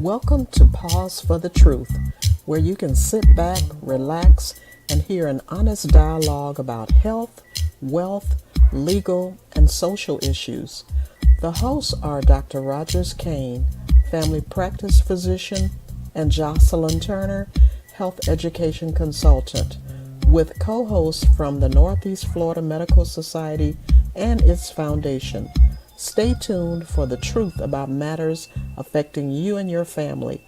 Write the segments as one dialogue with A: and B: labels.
A: Welcome to Pause for the Truth, where you can sit back, relax, and hear an honest dialogue about health, wealth, legal, and social issues. The hosts are Dr. Rogers Kane, family practice physician, and Jocelyn Turner, health education consultant, with co hosts from the Northeast Florida Medical Society and its foundation. Stay tuned for the truth about matters affecting you and your family.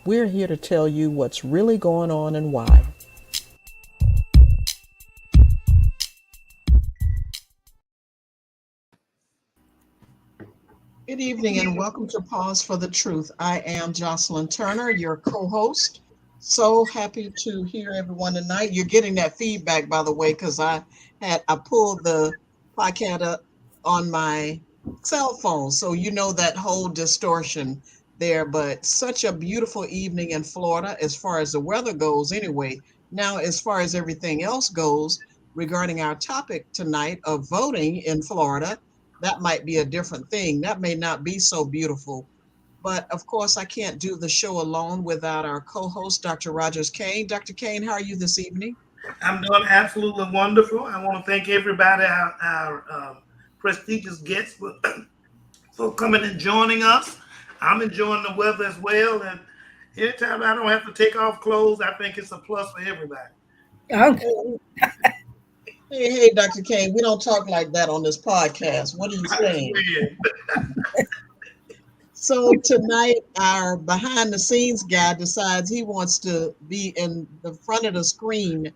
A: We're here to tell you what's really going on and why. Good evening and welcome to Pause for the Truth. I am Jocelyn Turner, your co host. So happy to hear everyone tonight. You're getting that feedback, by the way, because I pulled the podcast up on my cell phone. So you know that whole distortion there. But such a beautiful evening in Florida as far as the weather goes, anyway. Now, as far as everything else goes, regarding our topic tonight of voting in Florida, that might be a different thing. That may not be so beautiful. But of course, I can't do the show alone without our co host, Dr. Rogers Kane. Dr. Kane, how are you this evening?
B: I'm doing absolutely wonderful. I want to thank everybody, our prestigious guests, for coming and joining us. I'm enjoying the weather as well. And anytime I don't have to take off clothes, I think it's a plus for everybody.
C: Okay.
A: Hey, Dr. Kane, we don't talk like that on this podcast. What are you saying? So tonight, our behind the scenes guy decides he wants to be in the front of the screen,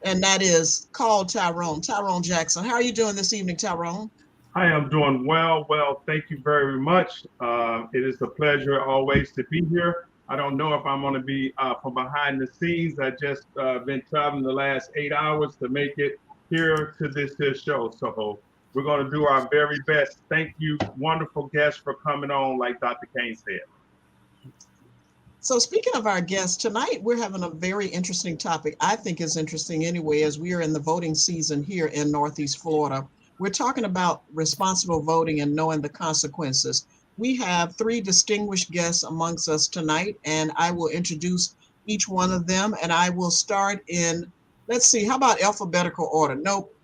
A: and that is called Tyrone Jackson. How are you doing this evening, Tyrone?
D: I am doing well. Thank you very much. It is a pleasure always to be here. I don't know if I'm going to be from behind the scenes. I just been traveling the last 8 hours to make it here to this show. So we're going to do our very best. Thank you, wonderful guests, for coming on, like Dr. Kane said.
A: So speaking of our guests tonight, we're having a very interesting topic. I think is interesting anyway, as we are in the voting season here in Northeast Florida. We're talking about responsible voting and knowing the consequences. We have three distinguished guests amongst us tonight, and I will introduce each one of them. And I will start in, let's see, how about alphabetical order? Nope,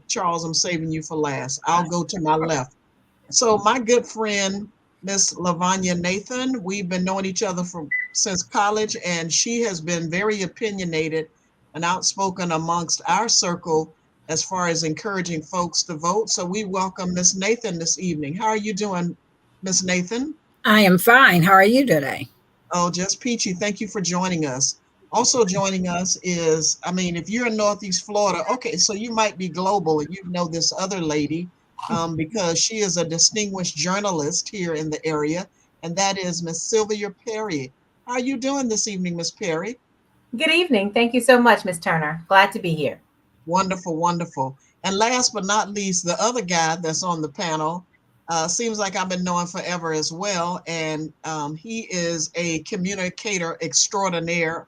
A: Charles, I'm saving you for last. I'll go to my left. So my good friend, Miss Lavanya Nathan, we've been knowing each other since college, and she has been very opinionated and outspoken amongst our circle as far as encouraging folks to vote. So we welcome Miss Nathan this evening. How are you doing, Miss Nathan?
C: I am fine. How are you today?
A: Oh, just peachy. Thank you for joining us. Also joining us is, if you're in Northeast Florida, okay, so you might be global and you know this other lady because she is a distinguished journalist here in the area, and that is Miss Sylvia Perry. How are you doing this evening, Miss Perry?
E: Good evening. Thank you so much, Ms. Turner. Glad to be here.
A: Wonderful, wonderful. And last but not least, the other guy that's on the panel seems like I've been knowing forever as well. And he is a communicator extraordinaire,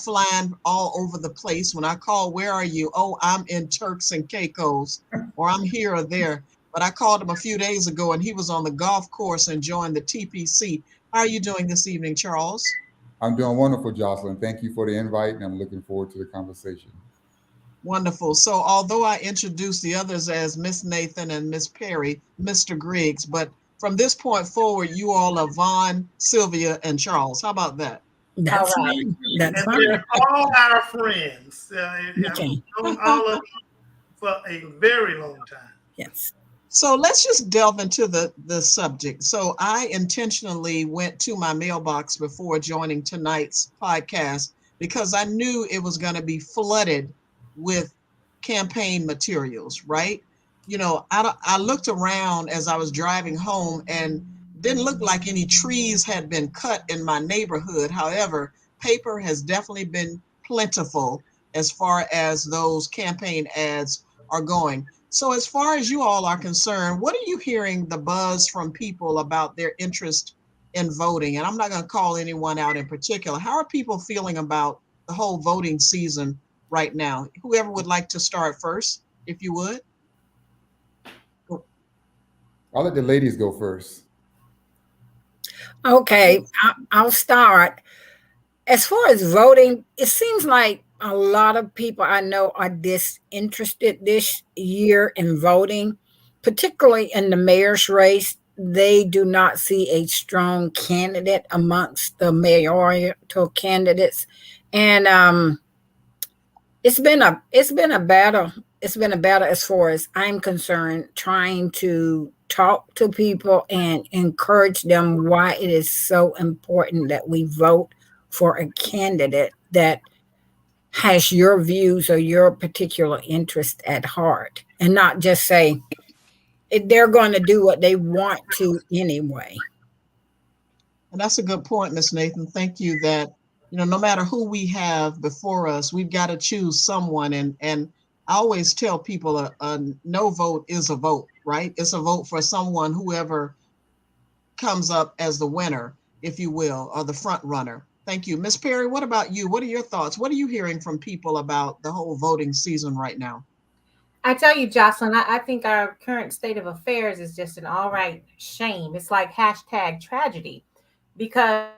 A: flying all over the place. When I call, where are you? Oh, I'm in Turks and Caicos, or I'm here or there. But I called him a few days ago and he was on the golf course enjoying the TPC. How are you doing this evening, Charles?
F: I'm doing wonderful, Jocelyn. Thank you for the invite, and I'm looking forward to the conversation.
A: Wonderful. So although I introduced the others as Miss Nathan and Miss Perry, Mr. Griggs, but from this point forward, you all are Vaughn, Sylvia, and Charles. How about that?
C: That's
E: All right.
C: fine. That's
B: And
C: fine.
B: they're all our friends.
C: Okay.
B: I've known all of you for a very long time.
C: Yes.
A: So let's just delve into the subject. So I intentionally went to my mailbox before joining tonight's podcast because I knew it was going to be flooded with campaign materials, right? I looked around as I was driving home and didn't look like any trees had been cut in my neighborhood. However, paper has definitely been plentiful as far as those campaign ads are going. So as far as you all are concerned, what are you hearing the buzz from people about their interest in voting? And I'm not going to call anyone out in particular. How are people feeling about the whole voting season right now? Whoever would like to start first, if you would.
F: I'll let the ladies go first.
C: Okay, I'll start. As far as voting, it seems like a lot of people I know are disinterested this year in voting, particularly in the mayor's race. They do not see a strong candidate amongst the mayoral candidates, and it's been a battle. It's been a battle as far as I'm concerned, trying to talk to people and encourage them why it is so important that we vote for a candidate that has your views or your particular interest at heart, and not just say they're going to do what they want to anyway.
A: And that's a good point, Miss Nathan. Thank you. That, no matter who we have before us, we've got to choose someone. And I always tell people a no vote is a vote, right? It's a vote for someone, whoever comes up as the winner, if you will, or the front runner. Thank you. Miss Perry, what about you? What are your thoughts? What are you hearing from people about the whole voting season right now?
E: I tell you, Jocelyn, I think our current state of affairs is just an all right shame. It's like hashtag tragedy, because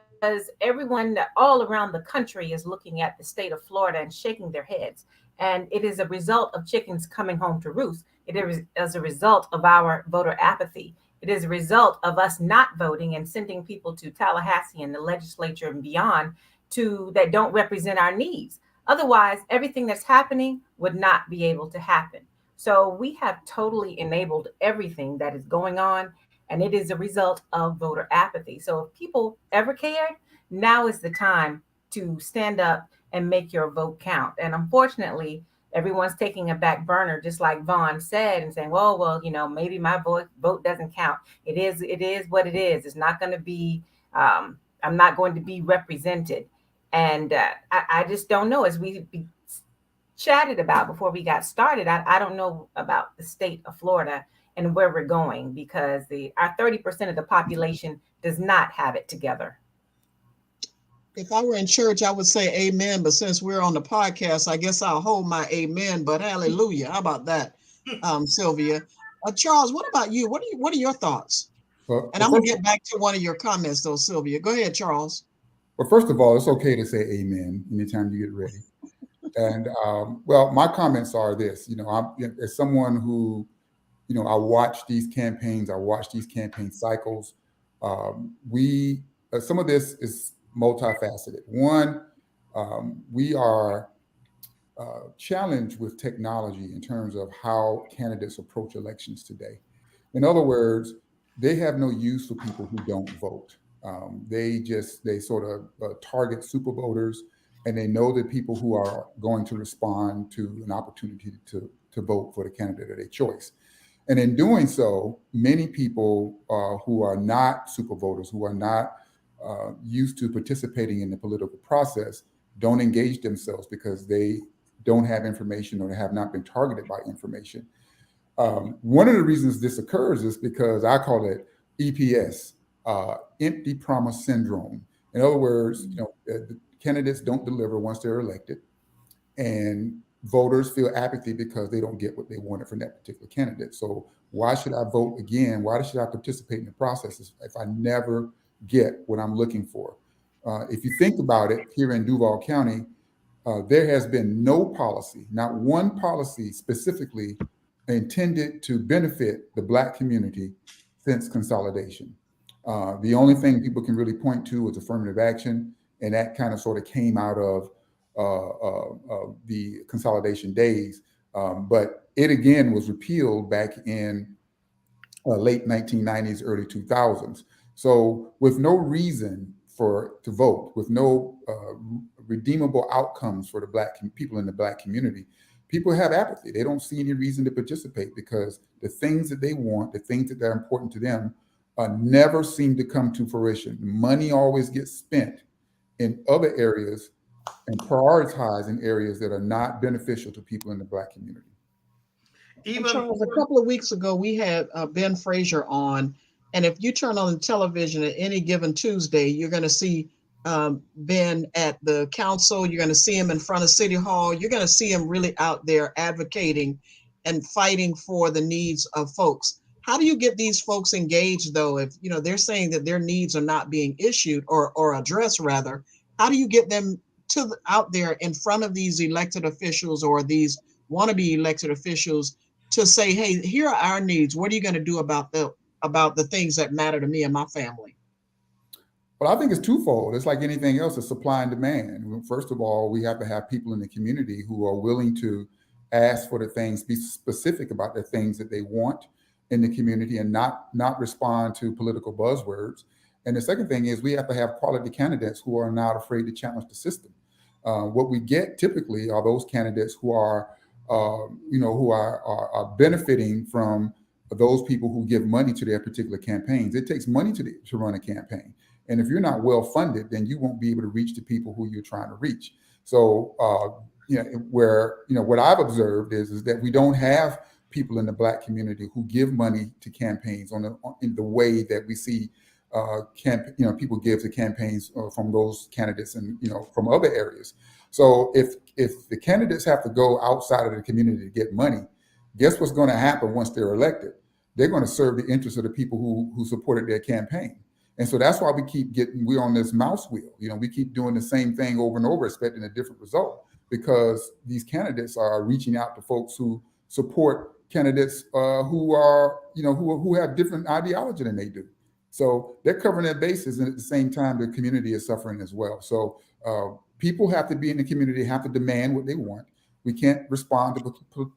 E: everyone all around the country is looking at the state of Florida and shaking their heads. And it is a result of chickens coming home to roost. It is as a result of our voter apathy. It is a result of us not voting and sending people to Tallahassee and the legislature and beyond that don't represent our needs. Otherwise, everything that's happening would not be able to happen. So we have totally enabled everything that is going on, and it is a result of voter apathy. So if people ever cared, now is the time to stand up and make your vote count. And unfortunately, everyone's taking a back burner, just like Vaughn said, and saying, well, maybe my vote doesn't count. It is what it is. It's not going to be, I'm not going to be represented. And I just don't know. As we chatted about before we got started, I don't know about the state of Florida and where we're going, because our 30% of the population does not have it together.
A: If I were in church, I would say amen. But since we're on the podcast, I guess I'll hold my amen. But hallelujah. How about that, Sylvia? Charles, what about you? What are your thoughts? And I'm going to get back to one of your comments, though, Sylvia. Go ahead, Charles.
F: Well, first of all, it's okay to say amen anytime you get ready. And well, my comments are this. I'm as someone who, I watch these campaigns. I watch these campaign cycles. Some of this is multifaceted. One, we are challenged with technology in terms of how candidates approach elections today. In other words, they have no use for people who don't vote. They sort of target super voters, and they know the people who are going to respond to an opportunity to vote for the candidate of their choice. And in doing so, many people who are not super voters, who are not used to participating in the political process, don't engage themselves because they don't have information or they have not been targeted by information. One of the reasons this occurs is because I call it EPS, empty promise syndrome. In other words, the candidates don't deliver once they're elected, and voters feel apathy because they don't get what they wanted from that particular candidate. So why should I vote again? Why should I participate in the process if I never get what I'm looking for? If you think about it, here in Duval County, there has been no policy, not one policy specifically intended to benefit the Black community since consolidation. The only thing people can really point to is affirmative action, and that kind of sort of came out of the consolidation days. But it again was repealed back in late 1990s, early 2000s. So with no reason to vote, with no redeemable outcomes for the people in the Black community, people have apathy. They don't see any reason to participate because the things that they want, the things that are important to them, never seem to come to fruition. Money always gets spent in other areas and prioritized in areas that are not beneficial to people in the Black community.
A: Charles, a couple of weeks ago, we had Ben Frazier on, and if you turn on the television at any given Tuesday, you're going to see Ben at the council. You're going to see him in front of City Hall. You're going to see him really out there advocating and fighting for the needs of folks. How do you get these folks engaged though? If they're saying that their needs are not being issued or addressed rather, how do you get them out there in front of these elected officials or these wannabe elected officials to say, hey, here are our needs. What are you going to do about the things that matter to me and my family?
F: Well, I think it's twofold. It's like anything else, it's supply and demand. First of all, we have to have people in the community who are willing to ask for the things, be specific about the things that they want in the community and not respond to political buzzwords. And the second thing is we have to have quality candidates who are not afraid to challenge the system. What we get typically are those candidates who are, who are benefiting from those people who give money to their particular campaigns. It takes money to run a campaign. And if you're not well funded, then you won't be able to reach the people who you're trying to reach. So, what I've observed is that we don't have people in the Black community who give money to campaigns in the way that we see people give to campaigns from those candidates and from other areas. So if the candidates have to go outside of the community to get money, guess what's going to happen once they're elected? They're going to serve the interests of the people who supported their campaign. And so that's why we're on this mouse wheel. We keep doing the same thing over and over, expecting a different result, because these candidates are reaching out to folks who support candidates who are, who have different ideology than they do. So they're covering their bases, and at the same time, the community is suffering as well. So people have to be in the community, have to demand what they want. We can't respond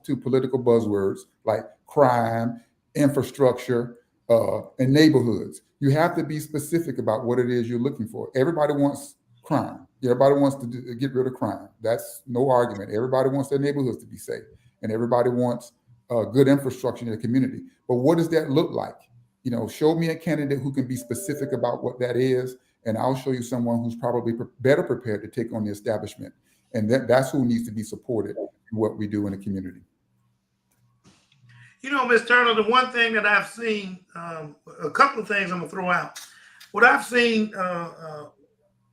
F: to political buzzwords like crime, infrastructure, and neighborhoods. You have to be specific about what it is you're looking for. Everybody wants crime. Everybody wants to get rid of crime. That's no argument. Everybody wants their neighborhoods to be safe, and everybody wants good infrastructure in the community. But what does that look like? Show me a candidate who can be specific about what that is, and I'll show you someone who's probably better prepared to take on the establishment. And that's who needs to be supported in what we do in the community.
B: Ms. Turner, the one thing that I've seen, a couple of things I'm gonna throw out. What I've seen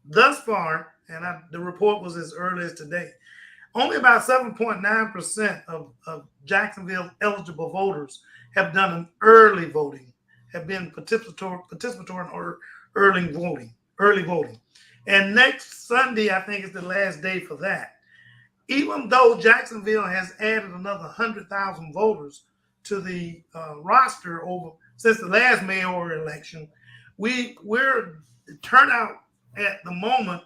B: thus far, and the report was as early as today, only about 7.9% of Jacksonville eligible voters have done an early voting, have been participatory or early voting. And next Sunday, I think, is the last day for that. Even though Jacksonville has added another 100,000 voters to the roster since the last mayoral election, we're turnout at the moment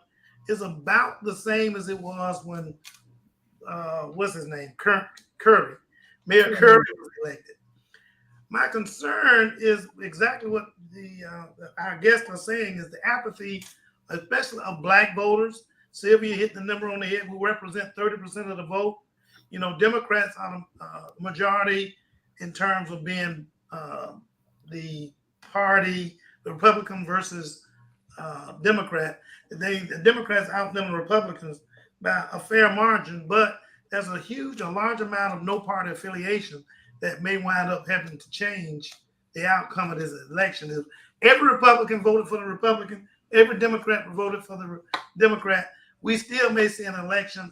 B: is about the same as it was when what's his name, Curry, Mayor Curry was elected. My concern is exactly what our guests are saying, is the apathy, especially of Black voters. Sylvia hit the number on the head. We represent 30% of the vote. Democrats are the majority in terms of being the party, the Republican versus Democrat. The Democrats outnumber Republicans by a fair margin, but there's a large amount of no party affiliation that may wind up having to change the outcome of this election. If every Republican voted for the Republican, every Democrat voted for the Democrat, we still may see an election,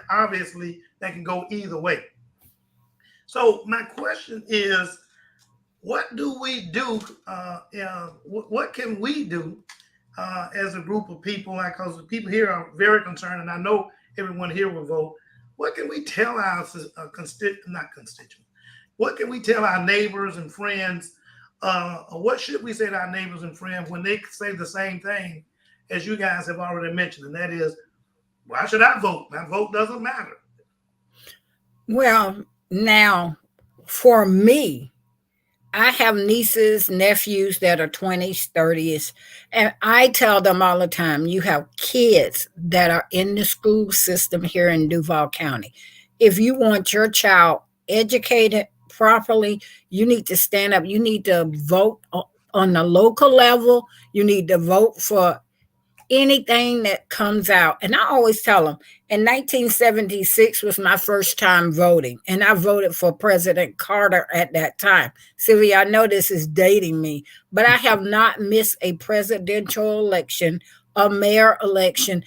B: obviously, that can go either way. So my question is, what do we do? What can we do as a group of people? Because the people here are very concerned, and I know everyone here will vote. What can we tell our what can we tell our neighbors and friends? What should we say to our neighbors and friends when they say the same thing as you guys have already mentioned? And that is, why should I vote? My vote doesn't matter.
C: Well, now, for me, I have nieces, nephews that are 20s, 30s, and I tell them all the time, you have kids that are in the school system here in Duval County. If you want your child educated properly, you need to stand up. You need to vote on the local level. You need to vote for anything that comes out. And I always tell them, in 1976 was my first time voting, and I voted for President Carter at that time. Sylvia, I know this is dating me, but I have not missed a presidential election, a mayor election.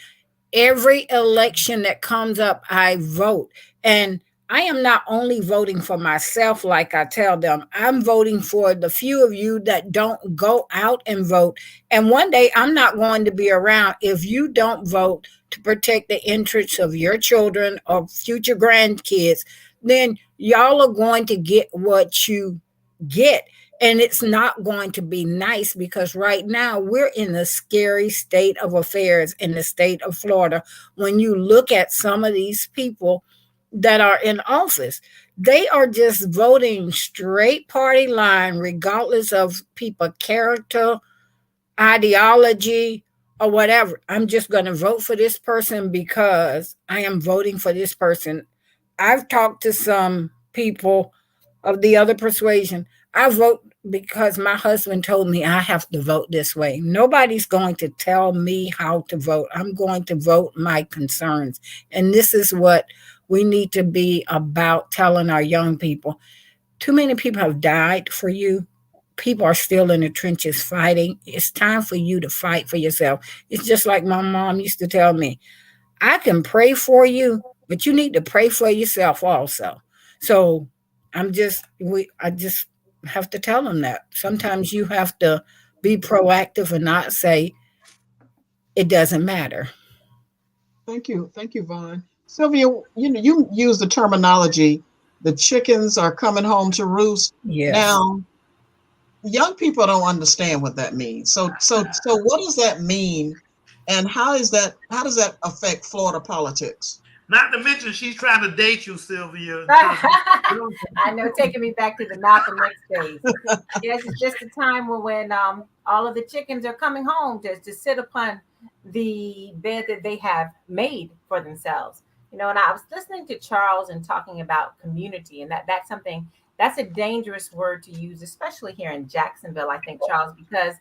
C: Every election that comes up, I vote. And I am not only voting for myself, like I tell them, I'm voting for the few of you that don't go out and vote. And one day I'm not going to be around if you don't vote to protect the interests of your children or future grandkids. Then y'all are going to get what you get. And it's not going to be nice because right now we're in a scary state of affairs in the state of Florida. When you look at some of these people that are in office, they are just voting straight party line, regardless of people character, ideology, or whatever. I'm just going to vote for this person because I am voting for this person. I've talked to some people of the other persuasion. I vote because my husband told me I have to vote this way. Nobody's going to tell me how to vote. I'm going to vote my concerns. And this is what we need to be about, telling our young people. Too many people have died for you. People are still in the trenches fighting. It's time for you to fight for yourself. It's just like my mom used to tell me, I can pray for you, but you need to pray for yourself also. So I just have to tell them that. Sometimes you have to be proactive and not say it doesn't matter.
A: Thank you, Vaughn. Sylvia, you use the terminology, the chickens are coming home to roost.
C: Yes.
A: Now, young people don't understand what that means. So what does that mean, and how does that affect Florida politics?
B: Not to mention, she's trying to date you, Sylvia.
E: I know, taking me back to the Malcolm X days. Yes, it's just a time when all of the chickens are coming home to sit upon the bed that they have made for themselves. And I was listening to Charles and talking about community, and that's something that's a dangerous word to use, especially here in Jacksonville, I think, Charles, because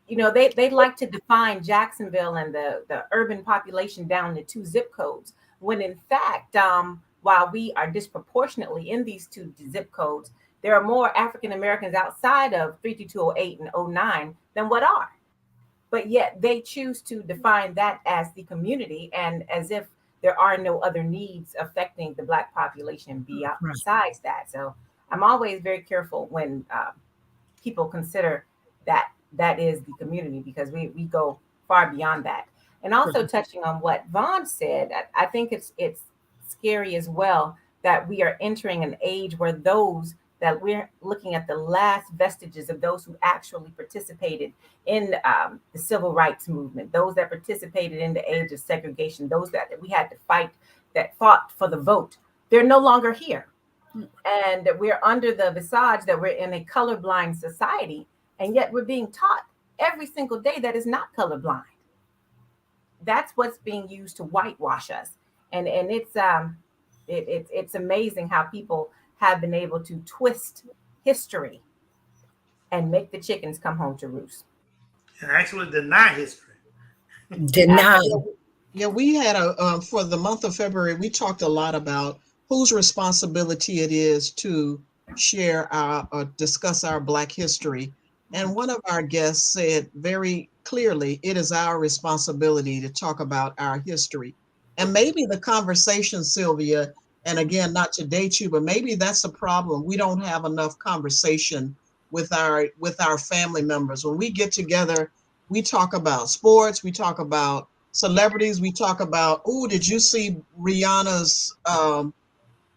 E: they like to define Jacksonville and the urban population down to 2 zip codes, when in fact, while we are disproportionately in these 2 zip codes, there are more African Americans outside of 32208 and 09 than what are. But yet they choose to define that as the community, and as if there are no other needs affecting the Black population besides that. So I'm always very careful when people consider that is the community, because we go far beyond that. And also touching on what Vaughn said, I think it's scary as well that we are entering an age where those that we're looking at the last vestiges of those who actually participated in the civil rights movement, those that participated in the age of segregation, those that we had to fight, that fought for the vote, they're no longer here. And we're under the visage that we're in a colorblind society, and yet we're being taught every single day that is not colorblind. That's what's being used to whitewash us. And it's amazing how people have been able to twist history and make the chickens come home to roost.
B: And actually deny history.
C: Deny.
A: Yeah, we had for the month of February, we talked a lot about whose responsibility it is to share or discuss our Black history. And one of our guests said very clearly, it is our responsibility to talk about our history. And maybe the conversation, Sylvia, and again, not to date you, but maybe that's a problem. We don't have enough conversation with our family members. When we get together, we talk about sports, we talk about celebrities, we talk about, oh, did you see Rihanna's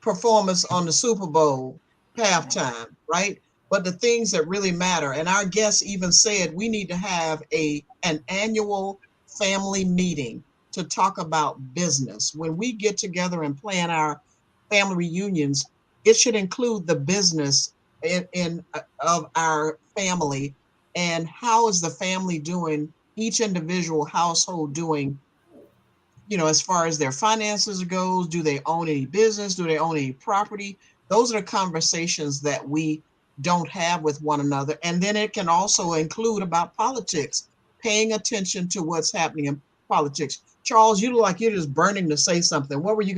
A: performance on the Super Bowl halftime, right? But the things that really matter, and our guest even said we need to have an annual family meeting to talk about business. When we get together and plan our family reunions, it should include the business of our family, and how is the family doing, each individual household doing, as far as their finances goes. Do they own any business? Do they own any property? Those are the conversations that we don't have with one another. And then it can also include about politics, paying attention to what's happening in politics. Charles, you look like you're just burning to say something. What were you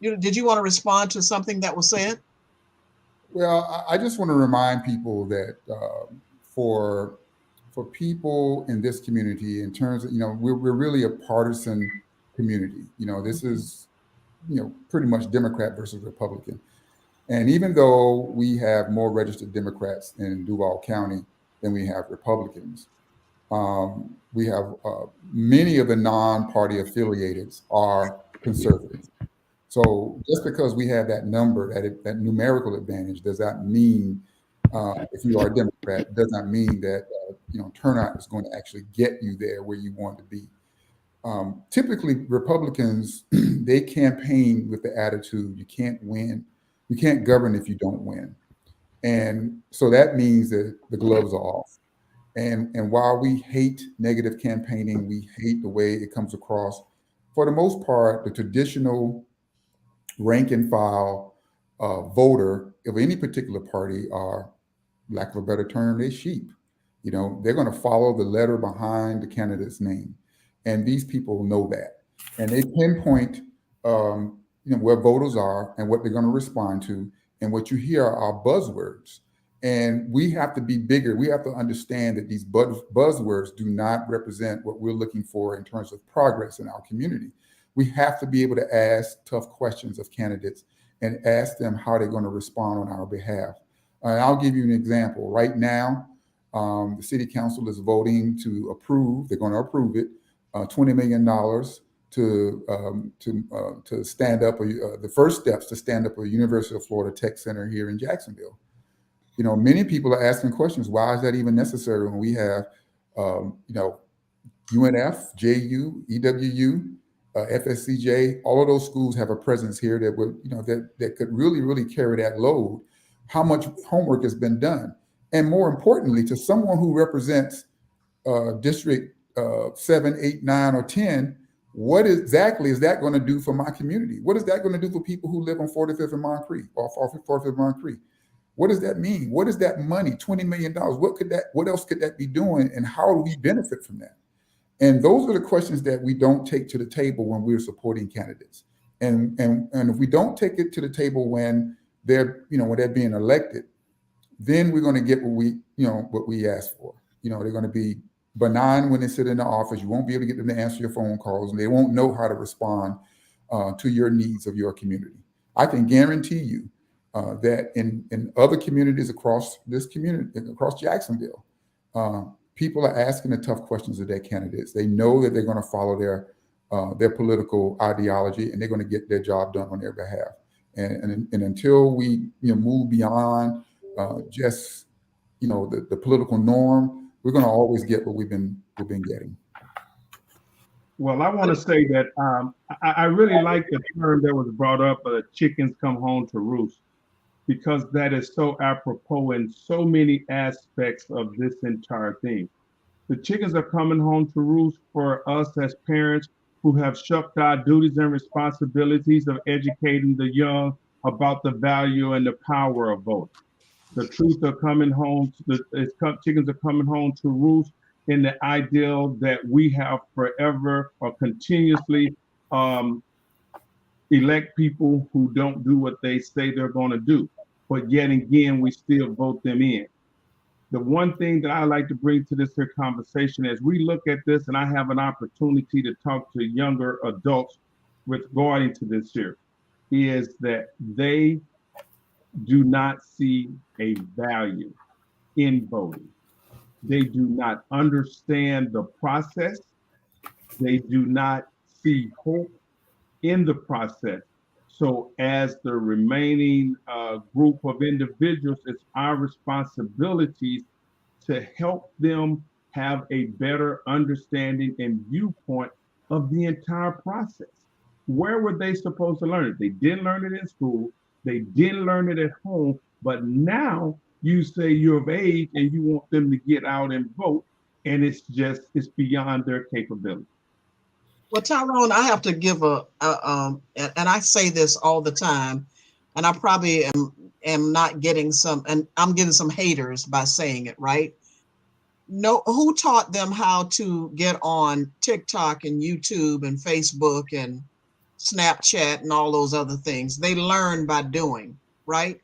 A: did you want to respond to something that was said?
F: Well, I just want to remind people that for people in this community, in terms of, we're really a partisan community. This is pretty much Democrat versus Republican. And even though we have more registered Democrats in Duval County than we have Republicans, we have many of the non-party affiliated are conservative. So just because we have that number, that numerical advantage, does that mean if you are a Democrat, does not mean that turnout is going to actually get you there where you want to be. Typically, Republicans they campaign with the attitude you can't win, you can't govern if you don't win, and so that means that the gloves are off. And while we hate negative campaigning, we hate the way it comes across. For the most part, the traditional rank and file voter of any particular party are, lack of a better term, they sheep. They're going to follow the letter behind the candidate's name. And these people know that. And they pinpoint where voters are and what they're going to respond to. And what you hear are buzzwords. And we have to be bigger. We have to understand that these buzzwords do not represent what we're looking for in terms of progress in our community. We have to be able to ask tough questions of candidates and ask them how they're going to respond on our behalf. And I'll give you an example. Right now, the city council is voting to approve, they're going to approve it, $20 million to stand up, the first steps to stand up a University of Florida Tech Center here in Jacksonville. Many people are asking questions. Why is that even necessary when we have, UNF, JU, EWU, FSCJ, all of those schools have a presence here that would, that could really, really carry that load. How much homework has been done? And more importantly, to someone who represents District 7, 8, 9, or 10, what exactly is that going to do for my community? What is that going to do for people who live on 45th and Moncrief or 45th and Moncrief? What does that mean? What is that money? $20 million. What else could that be doing? And how do we benefit from that? And those are the questions that we don't take to the table when we're supporting candidates. And if we don't take it to the table when they're being elected, then we're going to get what we ask for. They're going to be benign when they sit in the office. You won't be able to get them to answer your phone calls, and they won't know how to respond to your needs of your community. I can guarantee you that in other communities across this community, across Jacksonville, people are asking the tough questions of their candidates. They know that they're going to follow their political ideology, and they're going to get their job done on their behalf. And until we move beyond just the political norm, we're going to always get what we've been getting.
D: Well, I want to say that I really like the term that was brought up, chickens come home to roost, because that is so apropos in so many aspects of this entire thing. The chickens are coming home to roost for us as parents who have shucked our duties and responsibilities of educating the young about the value and the power of voting. The truth are coming home, chickens are coming home to roost in the ideal that we have forever or continuously elect people who don't do what they say they're going to do, but yet again, we still vote them in. The one thing that I like to bring to this here conversation as we look at this, and I have an opportunity to talk to younger adults regarding to this here, is that they do not see a value in voting. They do not understand the process. They do not see hope in the process. So as the remaining group of individuals, it's our responsibilities to help them have a better understanding and viewpoint of the entire process. Where were they supposed to learn it? They didn't learn it in school. They didn't learn it at home. But now you say you're of age and you want them to get out and vote, and it's beyond their capability.
A: Well, Tyrone, I have to give and I say this all the time, and I probably am not getting and I'm getting some haters by saying it, right? No, who taught them how to get on TikTok and YouTube and Facebook and Snapchat and all those other things? They learn by doing, right?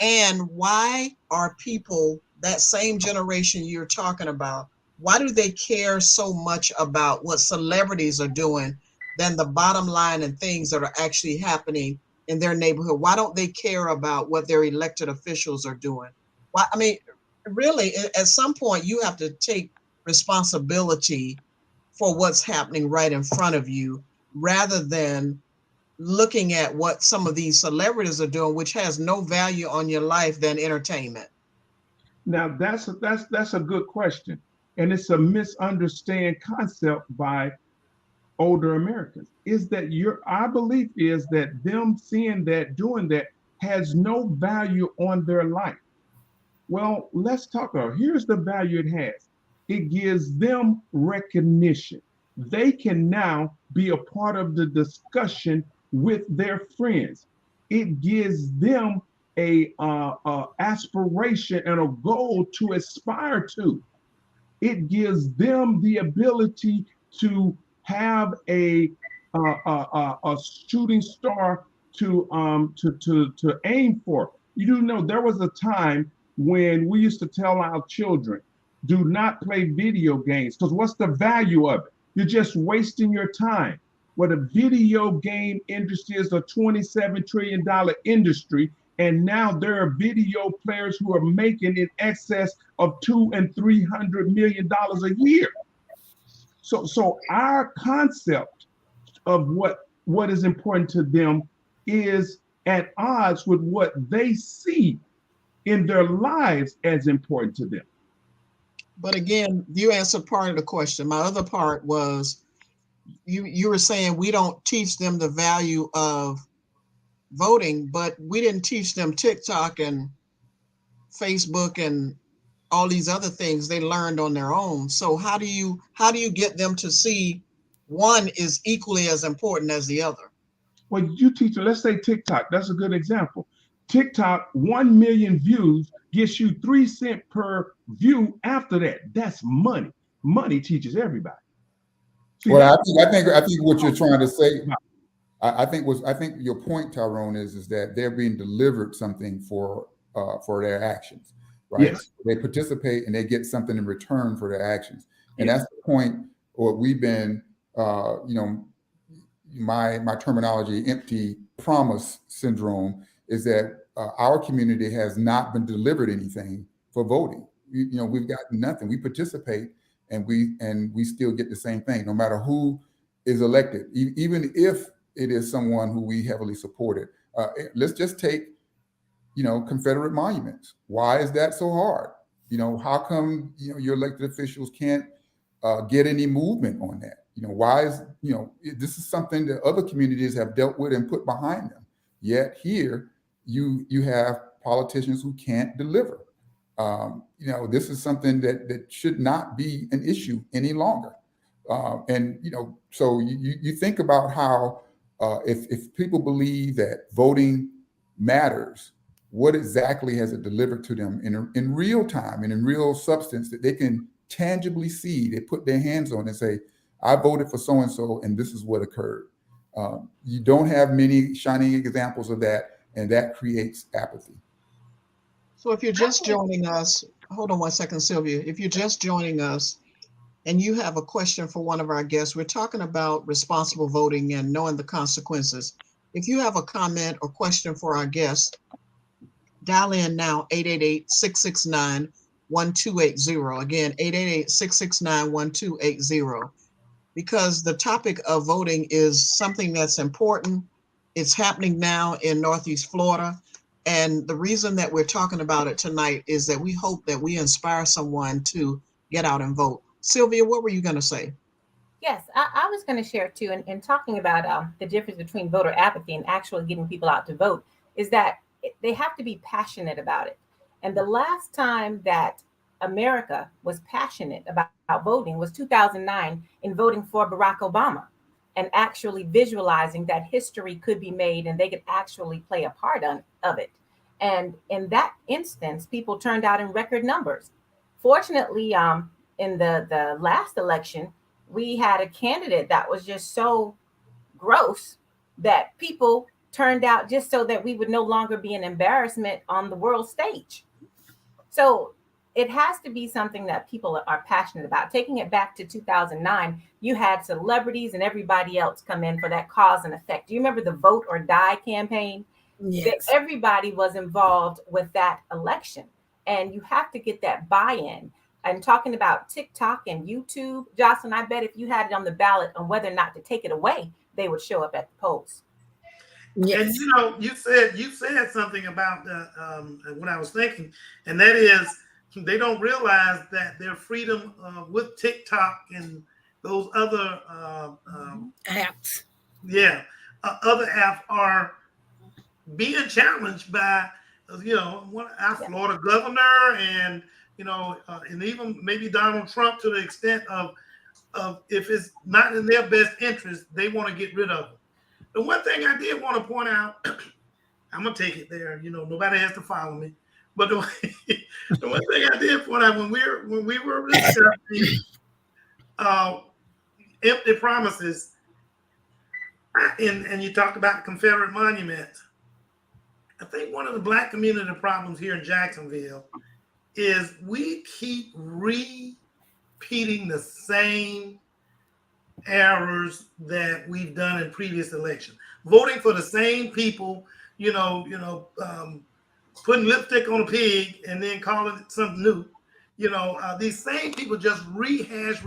A: And why are people, that same generation you're talking about, why do they care so much about what celebrities are doing than the bottom line and things that are actually happening in their neighborhood? Why don't they care about what their elected officials are doing? Why, I mean, really, at some point, you have to take responsibility for what's happening right in front of you rather than looking at what some of these celebrities are doing, which has no value on your life than entertainment.
D: Now that's a good question, and it's a misunderstood concept by older Americans. Is that our belief is that them seeing that, doing that, has no value on their life. Well, let's talk about, here's the value it has. It gives them recognition. They can now be a part of the discussion with their friends. It gives them a aspiration and a goal to aspire to. It gives them the ability to have a shooting star to aim for. You do know there was a time when we used to tell our children, do not play video games, because what's the value of it? You're just wasting your time. Well, the video game industry is a $27 trillion industry, and now there are video players who are making in excess of $200 and $300 million a year. So our concept of what is important to them is at odds with what they see in their lives as important to them.
A: But again, you answered part of the question. My other part was you were saying we don't teach them the value of voting, but we didn't teach them TikTok and Facebook and all these other things they learned on their own. So how do you get them to see one is equally as important as the other?
D: Well, you teach them, let's say TikTok, that's a good example. TikTok, 1 million views gets you 3 cents per view after that. That's money. Money teaches everybody. See,
F: well, I think what you're trying to say, I think your point, Tyrone, is that they're being delivered something for their actions, right?
D: Yes.
F: They participate and they get something in return for their actions, and that's the point. What we've been, my terminology, empty promise syndrome, is that our community has not been delivered anything for voting. We've got nothing. We participate, and we still get the same thing, no matter who is elected, even if it is someone who we heavily supported. Let's just take, Confederate monuments. Why is that so hard? How come your elected officials can't get any movement on that? Why is this is something that other communities have dealt with and put behind them. Yet here you have politicians who can't deliver. This is something that should not be an issue any longer. So you think about how if people believe that voting matters, what exactly has it delivered to them in real time and in real substance that they can tangibly see? They put their hands on and say, I voted for so-and-so, and this is what occurred. You don't have many shining examples of that, and that creates apathy.
A: So if you're just joining us, hold on one second, Sylvia. If you're just joining us and you have a question for one of our guests, we're talking about responsible voting and knowing the consequences. If you have a comment or question for our guest, dial in now, 888-669-1280. Again, 888-669-1280. Because the topic of voting is something that's important. It's happening now in Northeast Florida. And the reason that we're talking about it tonight is that we hope that we inspire someone to get out and vote. Sylvia, what were you going to say?
E: Yes, I was going to share too, and talking about the difference between voter apathy and actually getting people out to vote is that they have to be passionate about it. And the last time that America was passionate about voting was 2009 in voting for Barack Obama and actually visualizing that history could be made and they could actually play a part of it. And in that instance, people turned out in record numbers. Fortunately, in the last election, we had a candidate that was just so gross that people turned out just so that we would no longer be an embarrassment on the world stage. So it has to be something that people are passionate about. Taking it back to 2009, you had celebrities and everybody else come in for that cause and effect. Do you remember the Vote or Die campaign?
C: Yes.
E: Everybody was involved with that election, and you have to get that buy-in. And talking about TikTok and YouTube, Jocelyn, I bet if you had it on the ballot on whether or not to take it away, they would show up at the polls.
C: Yes.
B: And you said something about what I was thinking, and that is they don't realize that their freedom with TikTok and those other
C: apps,
B: other apps are being challenged by our Florida governor and and even maybe Donald Trump, to the extent of if it's not in their best interest, they want to get rid of it. The one thing I did want to point out, I'm gonna take it there. Nobody has to follow me. But the one thing I did point out when we were discussing empty promises, and you talked about the Confederate monuments, I think one of the Black community problems here in Jacksonville is we keep repeating the same errors that we've done in previous elections, voting for the same people, putting lipstick on a pig and then calling it something new. These same people just rehash,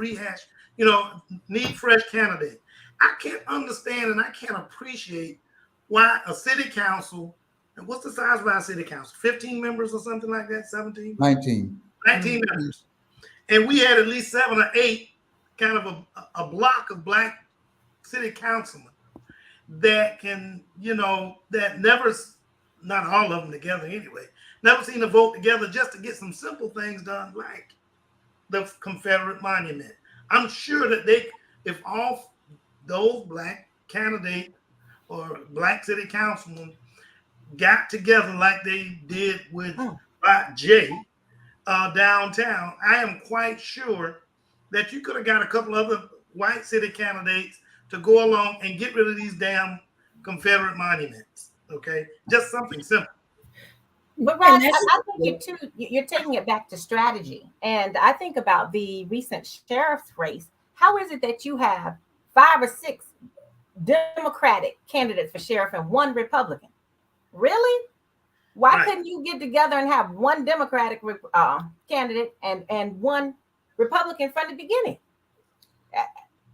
B: need fresh candidates. I can't understand and I can't appreciate why a city council, and what's the size of our city council? 15 members or something like that? 17?
F: 19.
B: 19 members. And we had at least 7 or 8 kind of a block of Black city councilmen that can, that never, not all of them together anyway, never seen a vote together just to get some simple things done, like the Confederate monument. I'm sure that if all those Black candidates or Black city councilmen got together like they did with Jay downtown, I am quite sure that you could have got a couple other white city candidates to go along and get rid of these damn Confederate monuments. Okay, just something simple.
E: But Raj, I think you're taking it back to strategy, and I think about the recent sheriff's race. How is it that you have 5 or 6 Democratic candidates for sheriff and 1 Republican? Really? Why couldn't you get together and have 1 Democratic candidate and 1 Republican from the beginning?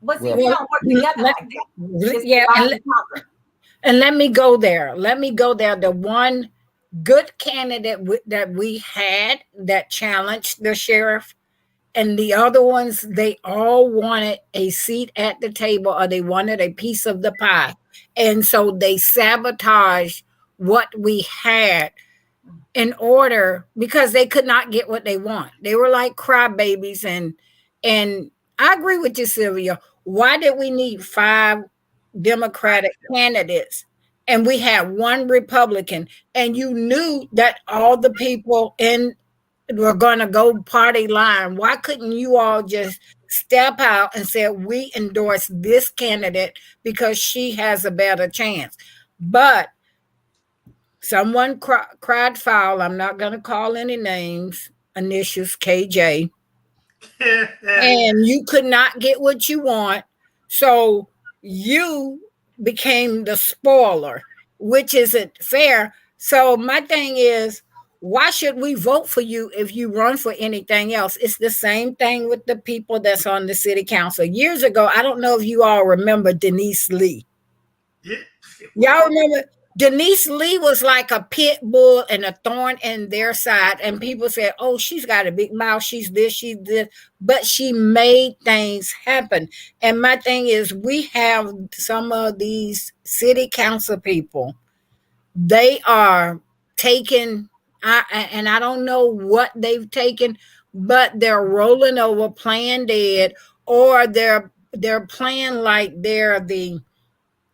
E: But see, we don't work together like that.
C: And let me go there. The one good candidate that we had that challenged the sheriff, and the other ones, they all wanted a seat at the table, or they wanted a piece of the pie. And so they sabotaged what we had in order, because they could not get what they want. They were like crybabies. And I agree with you, Sylvia. Why did we need 5 Democratic candidates and we had 1 Republican, and you knew that all the people were going to go party line? Why couldn't you all just step out and say, we endorse this candidate because she has a better chance? But someone cried foul. I'm not going to call any names, initials KJ. And you could not get what you want. So you became the spoiler, which isn't fair. So my thing is, why should we vote for you if you run for anything else? It's the same thing with the people that's on the city council. Years ago, I don't know if you all remember Denise Lee.
B: Yeah.
C: Y'all remember? Denise Lee was like a pit bull and a thorn in their side. And people said, oh, she's got a big mouth. She's this. But she made things happen. And my thing is, we have some of these city council people. They are taking, and I don't know what they've taken, but they're rolling over, playing dead, or they're playing like they're the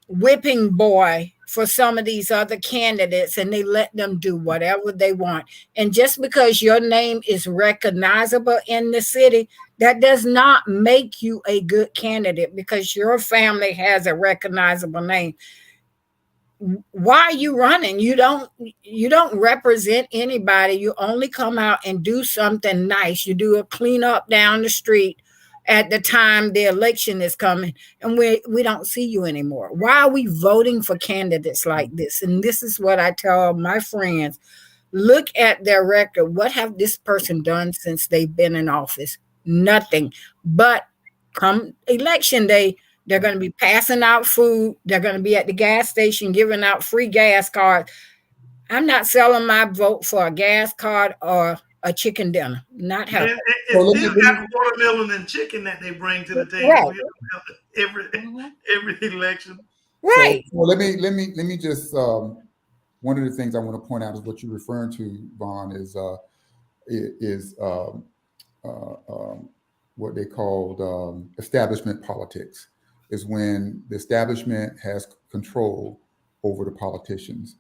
C: whipping boy for some of these other candidates, and they let them do whatever they want. And just because your name is recognizable in the city, that does not make you a good candidate because your family has a recognizable name. why are you running? You don't represent anybody. You only come out and do something nice. You do a cleanup down the street at the time the election is coming, and we don't see you anymore. Why are we voting for candidates like this? And this is what I tell my friends. Look at their record. What have this person done since they've been in office? Nothing. But come election day, they're going to be passing out food. They're going to be at the gas station giving out free gas cards. I'm not selling my vote for a gas card or a chicken dinner. Not happening.
B: It's still got watermelon and chicken that they bring to the table,
C: right.
B: every election.
C: Right.
F: So let me just one of the things I want to point out is what you're referring to, Vaughn, is what they called establishment politics. Is when the establishment has control over the politicians.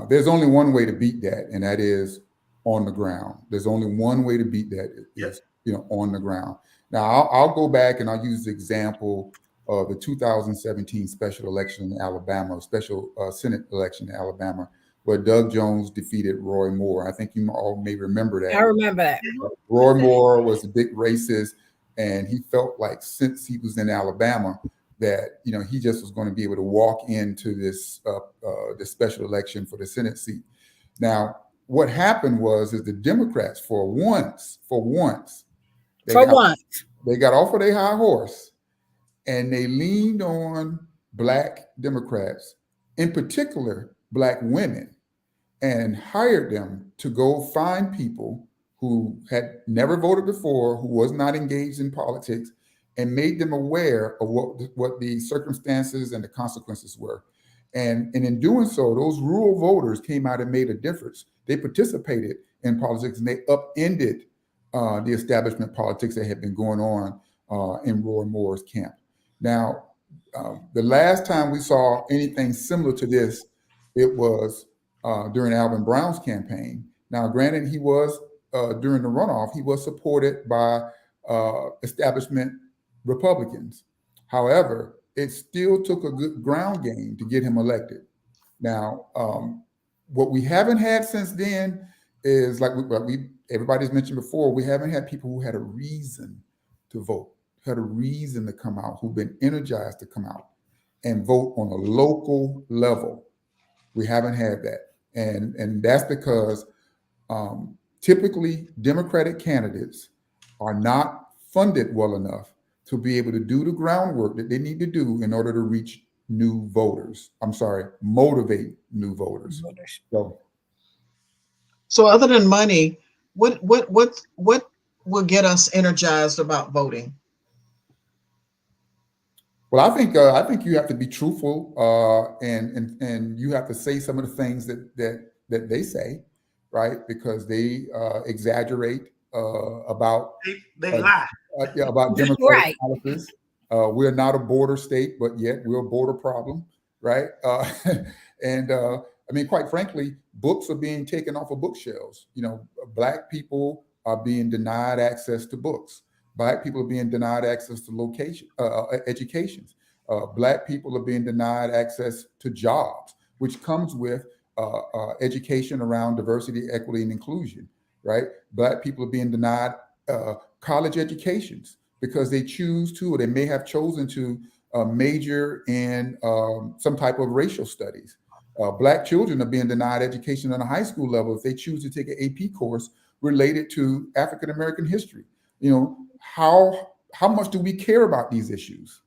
F: There's only one way to beat that, and that is on the ground. There's only one way to beat that is on the ground. Now I'll go back and I'll use the example of the 2017 special election in Alabama, special Senate election in Alabama, where Doug Jones defeated Roy Moore. I think you all may remember that.
C: I remember that.
F: Roy Moore was a big racist, and he felt like since he was in Alabama, that he just was going to be able to walk into this special election for the Senate seat. Now, what happened is the Democrats, for once, they got off of their high horse, and they leaned on Black Democrats, in particular Black women, and hired them to go find people who had never voted before, who was not engaged in politics, and made them aware of what the circumstances and the consequences were. And in doing so, those rural voters came out and made a difference. They participated in politics, and they upended the establishment politics that had been going on in Roy Moore's camp. Now, the last time we saw anything similar to this, it was during Alvin Brown's campaign. Now, granted, he was, during the runoff, he was supported by establishment Republicans. However, it still took a good ground game to get him elected. Now, what we haven't had since then is, like everybody's mentioned before, we haven't had people who had a reason to vote, had a reason to come out, who've been energized to come out and vote on a local level. We haven't had that. And that's because typically Democratic candidates are not funded well enough to be able to do the groundwork that they need to do in order to reach new voters. Motivate new voters.
A: So other than money, what will get us energized about voting?
F: Well, I think you have to be truthful, and you have to say some of the things that they say, right? Because they exaggerate about
B: they lie
F: about Democratic policies. We're not a border state, but yet we're a border problem, right? And I mean, quite frankly, books are being taken off of bookshelves. Black people are being denied access to books. Black people are being denied access to education. Black people are being denied access to jobs, which comes with education around diversity, equity, and inclusion, right? Black people are being denied college educations because they choose to, or they may have chosen to major in some type of racial studies. Black children are being denied education on a high school level if they choose to take an AP course related to African American history. How much do we care about these issues?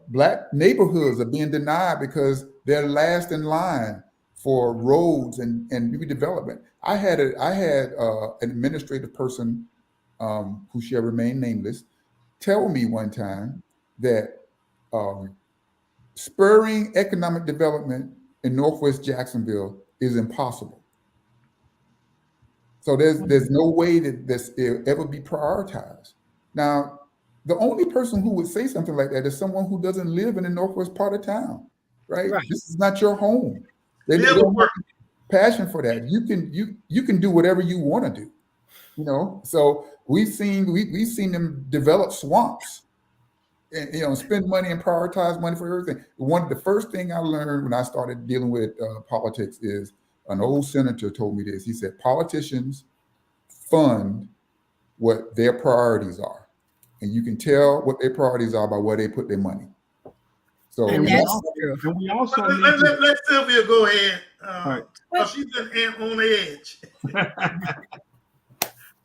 F: Black neighborhoods are being denied because they're last in line for roads and redevelopment. I had an administrative person who shall remain nameless tell me one time that spurring economic development in Northwest Jacksonville is impossible. So there's no way that this will ever be prioritized. Now, the only person who would say something like that is someone who doesn't live in the northwest part of town, right? This is not your home. They don't have passion for that. You can do whatever you want to do, So we've seen them develop swamps and spend money and prioritize money for everything. The first thing I learned when I started dealing with politics is an old senator told me this. He said, politicians fund what their priorities are. And you can tell what their priorities are by where they put their money. So
C: And that's true.
D: And we also
B: Let Sylvia go ahead.
D: Right.
B: She's been on the edge.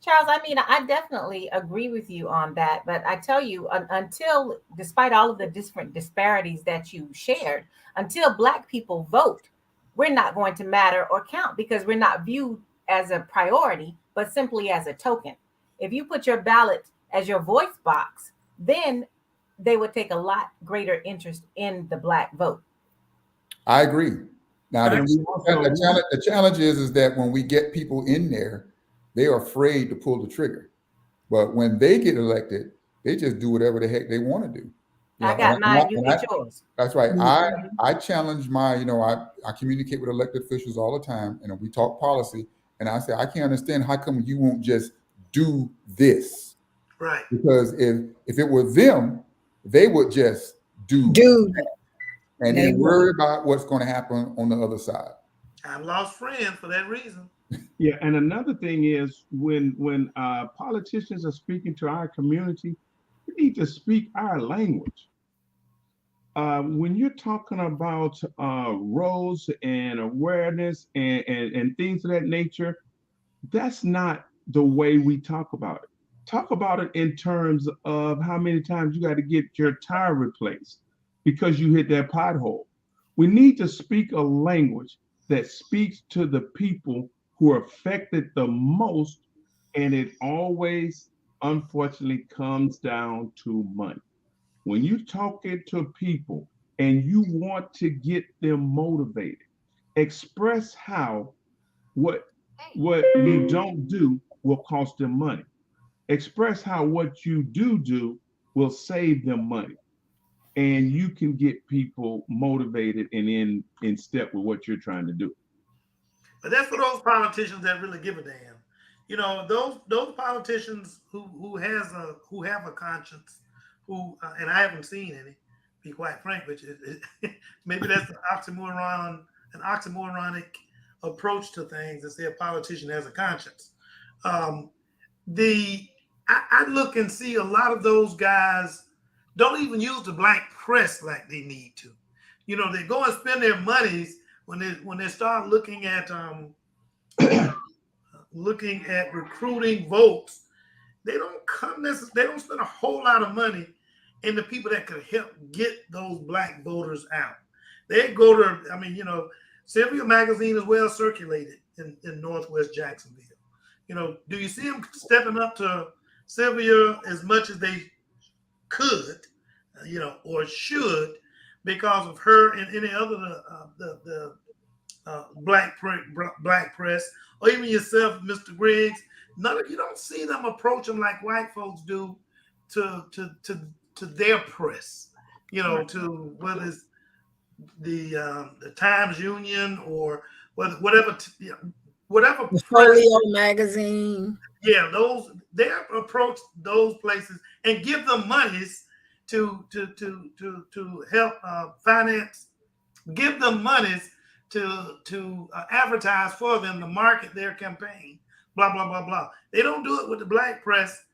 E: Charles, I mean, I definitely agree with you on that. But I tell you, until, despite all of the different disparities that you shared, until Black people vote, we're not going to matter or count because we're not viewed as a priority, but simply as a token. If you put your ballot as your voice box, then they would take a lot greater interest in the Black vote.
F: I agree. Now,
D: And we also-
F: the challenge is that when we get people in there, they are afraid to pull the trigger. But when they get elected, they just do whatever the heck they want to do.
E: I got mine, you get yours.
F: That's right.
C: Mhm.
F: I challenge I communicate with elected officials all the time, and we talk policy, and I say, I can't understand how come you won't just do this?
B: Right.
F: Because if it were them, they would just do and
C: They
F: then worry about what's going to happen on the other side.
B: I've lost friends for that reason.
D: Yeah, and another thing is when politicians are speaking to our community, we need to speak our language. When you're talking about roles and awareness and things of that nature, that's not the way we talk about it. Talk about it in terms of how many times you got to get your tire replaced because you hit that pothole. We need to speak a language that speaks to the people who are affected the most, and it always, unfortunately, comes down to money. When you talk it to people and you want to get them motivated, express how what you don't do will cost them money. Express how what you do will save them money. And you can get people motivated and in step with what you're trying to do.
B: But that's for those politicians that really give a damn. Those politicians who have a conscience, and I haven't seen any, to be quite frank, which is maybe that's an oxymoronic approach to things to say a politician has a conscience. I look and see a lot of those guys don't even use the Black press like they need to. They go and spend their monies when they start looking at recruiting votes. They don't spend a whole lot of money in the people that could help get those Black voters out. They go to, Sylvia magazine is well circulated in Northwest Jacksonville. Do you see them stepping up to Sylvia as much as they could, or should, because of her and any other the Black press, or even yourself, Mr. Griggs? You don't see them approach them like white folks do to their press. To whether it's the Times Union or whatever.
C: The Folio magazine.
B: Yeah, they approach those places and give them monies to help finance. Give them monies to advertise for them to market their campaign. Blah blah blah blah. They don't do it with the Black press.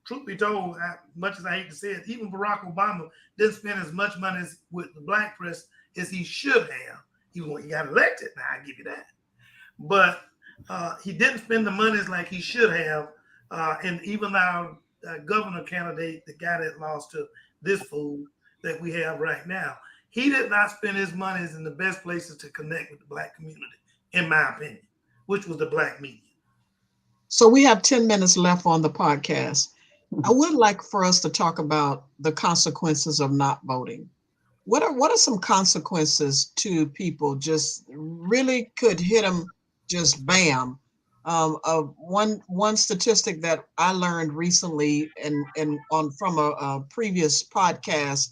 B: Truth be told, much as I hate to say it, even Barack Obama didn't spend as much money with the Black press as he should have. He got elected. Now I give you that. But he didn't spend the monies like he should have. And even our governor candidate, the guy that lost to this fool that we have right now, he did not spend his monies in the best places to connect with the Black community, in my opinion, which was the Black media.
A: So we have 10 minutes left on the podcast. I would like for us to talk about the consequences of not voting. What are some consequences to people? Just really could hit them just bam. One statistic that I learned recently from a previous podcast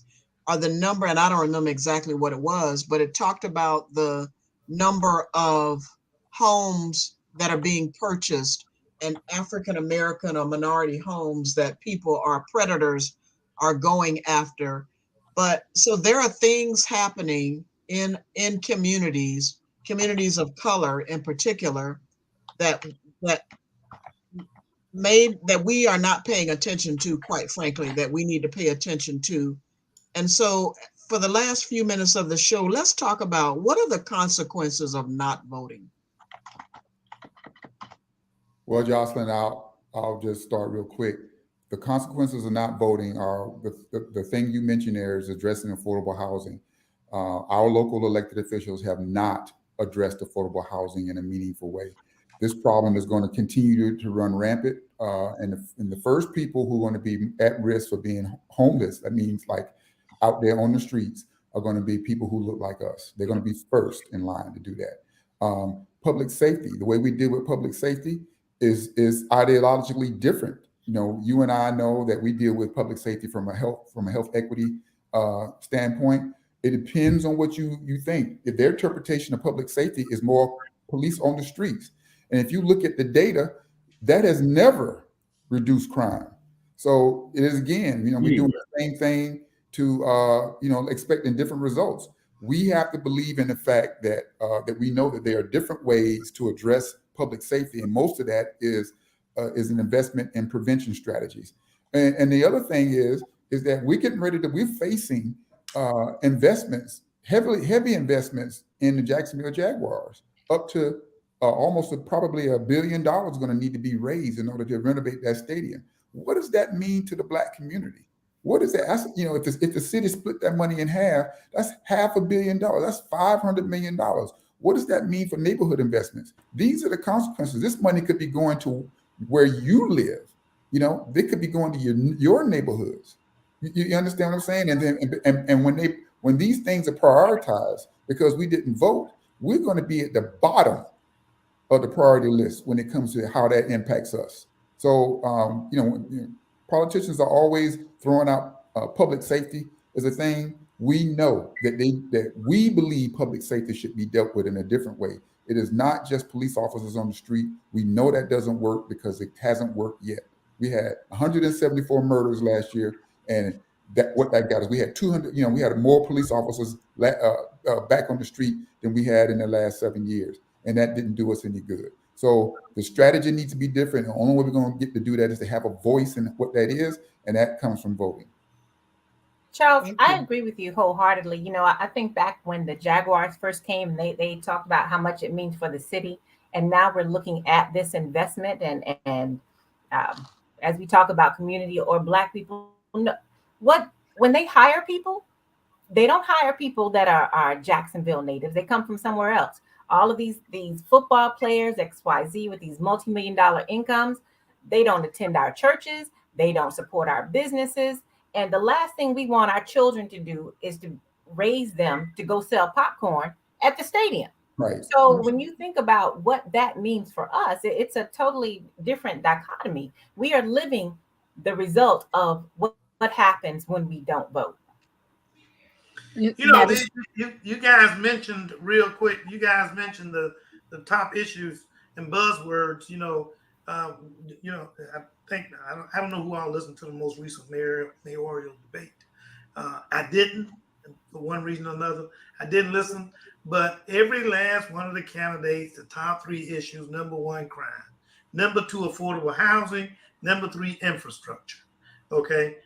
A: are the number, and I don't remember exactly what it was, but it talked about the number of homes that are being purchased and African American or minority homes that people are predators are going after. But so there are things happening in communities of color in particular, that that that we are not paying attention to, quite frankly, that we need to pay attention to. And so for the last few minutes of the show, let's talk about what are the consequences of not voting.
F: Well, Jocelyn, I'll just start real quick. The consequences of not voting are the thing you mentioned there is addressing affordable housing. Our local elected officials have not addressed affordable housing in a meaningful way. This problem is going to continue to run rampant. And the first people who are going to be at risk for being homeless, that means like out there on the streets, are going to be people who look like us. They're going to be first in line to do that. Public safety, the way we deal with public safety is ideologically different. You know, you and I know that we deal with public safety from a health equity standpoint. It depends on what you think. If their interpretation of public safety is more police on the streets, and if you look at the data, that has never reduced crime. So it is, again, you know, we're doing the same thing to expecting different results. We have to believe in the fact that that we know that there are different ways to address public safety, and most of that is an investment in prevention strategies. And the other thing is that we're facing investments, heavy investments in the Jacksonville Jaguars, up to almost probably $1 billion going to need to be raised in order to renovate that stadium. What does that mean to the Black community? What is that? That's, you know, if the city split that money in half, that's $500 million. That's $500 million. What does that mean for neighborhood investments? These are the consequences. This money could be going to where you live. You know, they could be going to your neighborhoods. You understand what I'm saying? And when these things are prioritized because we didn't vote, we're going to be at the bottom of the priority list when it comes to how that impacts us. So, politicians are always throwing out public safety as a thing. We know that we believe public safety should be dealt with in a different way. It is not just police officers on the street. We know that doesn't work because it hasn't worked yet. We had 174 murders last year, and what that got us, we had 200. You know, we had more police officers back on the street than we had in the last 7 years, and that didn't do us any good. So the strategy needs to be different. The only way we're going to get to do that is to have a voice in what that is, and that comes from voting.
E: Charles, I agree with you wholeheartedly. You know, I think back when the Jaguars first came, they talked about how much it means for the city, and now we're looking at this investment. And as we talk about community or Black people, when they hire people, they don't hire people that are Jacksonville natives. They come from somewhere else. All of these football players, XYZ, with these multi-million-dollar incomes, they don't attend our churches. They don't support our businesses. And the last thing we want our children to do is to raise them to go sell popcorn at the stadium.
F: Right.
E: So when you think about what that means for us, it's a totally different dichotomy. We are living the result of what happens when we don't vote.
B: You know, you guys mentioned real quick. You guys mentioned the top issues and buzzwords. I don't know who all listened to the most recent mayoral debate. I didn't, for one reason or another. I didn't listen, but every last one of the candidates, the top three issues: number one, crime; number two, affordable housing; number three, infrastructure. Okay.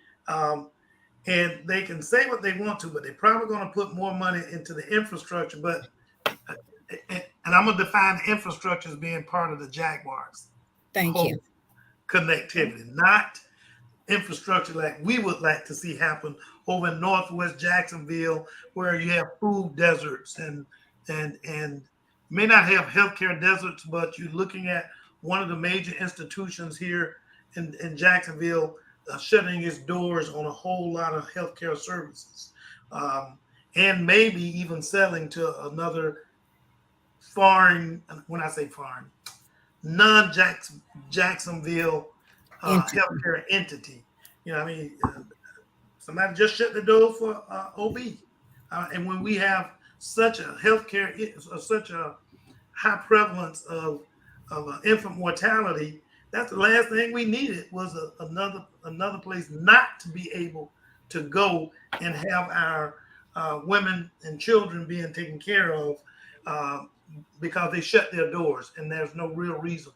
B: And they can say what they want to, but they're probably going to put more money into the infrastructure. And I'm going to define infrastructure as being part of the Jaguars.
C: Thank you.
B: Connectivity, not infrastructure like we would like to see happen over in Northwest Jacksonville, where you have food deserts and may not have healthcare deserts, but you're looking at one of the major institutions here in Jacksonville shutting its doors on a whole lot of healthcare services, and maybe even selling to another foreign, when I say foreign, non-Jacksonville healthcare entity. You know, I mean, somebody just shut the door for OB, and when we have such a healthcare, such a high prevalence of infant mortality, That's the last thing we needed was another place not to be able to go and have our women and children being taken care of because they shut their doors, and there's no real reason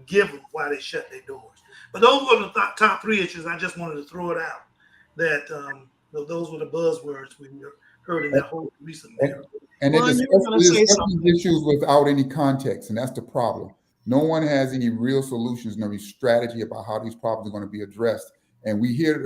B: given why they shut their doors. But those were the top three issues. I just wanted to throw it out that those were the buzzwords we heard in that whole recent narrative.
F: And
A: Ron,
F: it
A: you were gonna say
F: discusses
A: something.
F: issues without any context, and that's the problem. No one has any real solutions, no strategy about how these problems are going to be addressed. And we hear